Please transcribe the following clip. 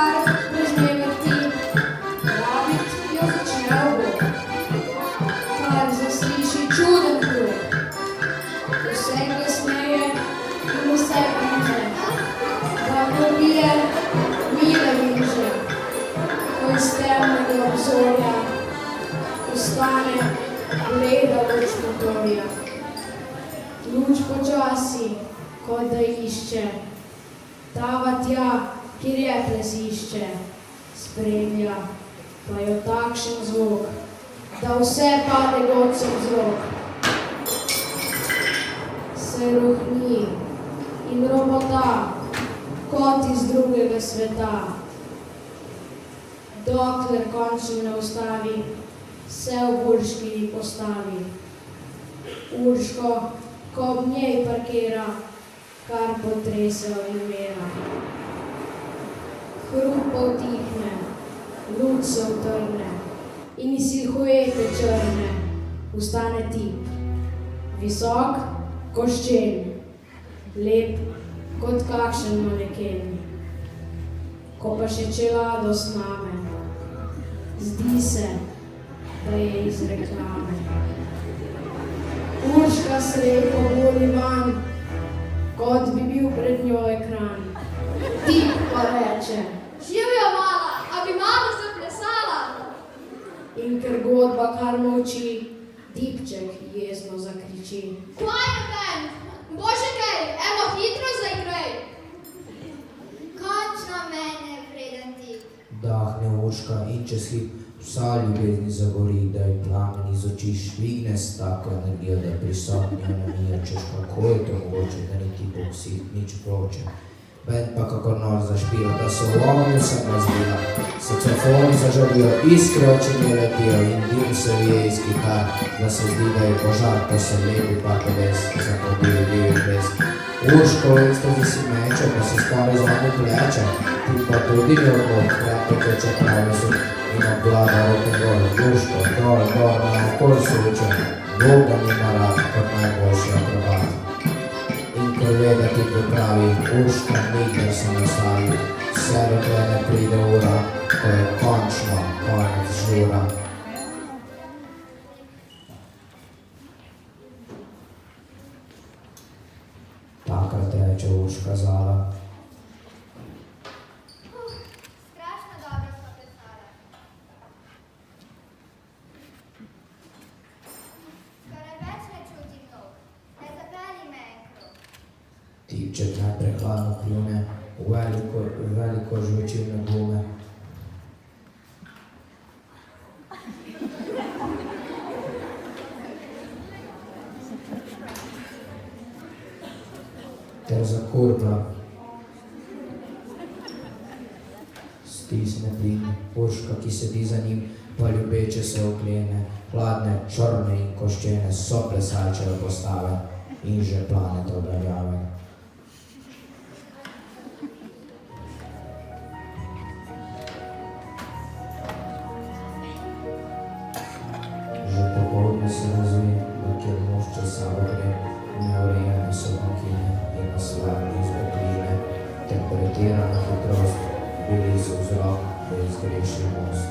kar brez nje vrti, rabit jo začne obok, kar zasliši čuden krug, vse glasneje in vse bliže, da probije mile bliže, ko iz temnega obzorja ostane bleda luč motorja. Luč počasi, kot da išče, tava tja, kjer je plezišče, spremlja pa jo takšen zvok, da vse pade godcem z rok. Se rohni in ropota, kot iz drugega sveta, dokler končno ne ustavi, se v Urški postavi. Urško, ko ob njej parkira, kar potrese ojmera. Hrup povtihne, luč se utrne in iz silhuete črne vstane tip. Visok, koščen, lep, kot kakšen maneken. Ko pa še čelado sname, zdi se, da je iz reklame. Urška srepo voli van, kot bi bil pred njo ekran. Tip pa reče: Živjo mala, a bi malo zaplesala? In ker godba kar molči, tipček jezno zakriči: Quiet man, bože kaj, eno hitro zaigraj. Končno mene vreden tip. Dahne Urška in čez hip vsa ljubezni zagori, da ji plamen iz oči švigne s tako energijo, da prisotnjo namija, češ kako je to mogoče, da ni ti Bog si nič proče. Bend pa kako nor zašpila, da so v ognju sem razbila, saksofoni zažarijo, iskre očinje letijo in dim se vije iz kitar, da se zdi, da je požar, ko se lepi pa pedes, zapodijo divji ples. Urško v ekstazi si meče, pa se skoraj zadnji pleče, ti pa tudi ne obod, krepko teče pravi zub in obvlada rock'n'roll. Urško, dol, na okol se uče, Boga nima rad kot najboljši akrobat. In ker ve, da ti pripravi, Urška nikdar se ne ustavi, vse dokler ne pride ura, ko je končno konec žura. Takrat reče Urška Zala: Strašno dobro smo plesala. Skoraj več ne čutim nog, ne zapeli me en krog. Tipček najprej hladno pljune v veliko žvečilne gume. Ter zakurpla. Stisne plin, Urška, ki sedi za njim, pa ljubeče se oklene, hladne, črne in koščene so plesalčeve postave in že planete obravjave. Že popoldne se razvije, da kjer mož čez sabo gre, neurejene so bankine in nasladne izbegline, ter pretirana hitrost bili so vzrok, da izgreši most.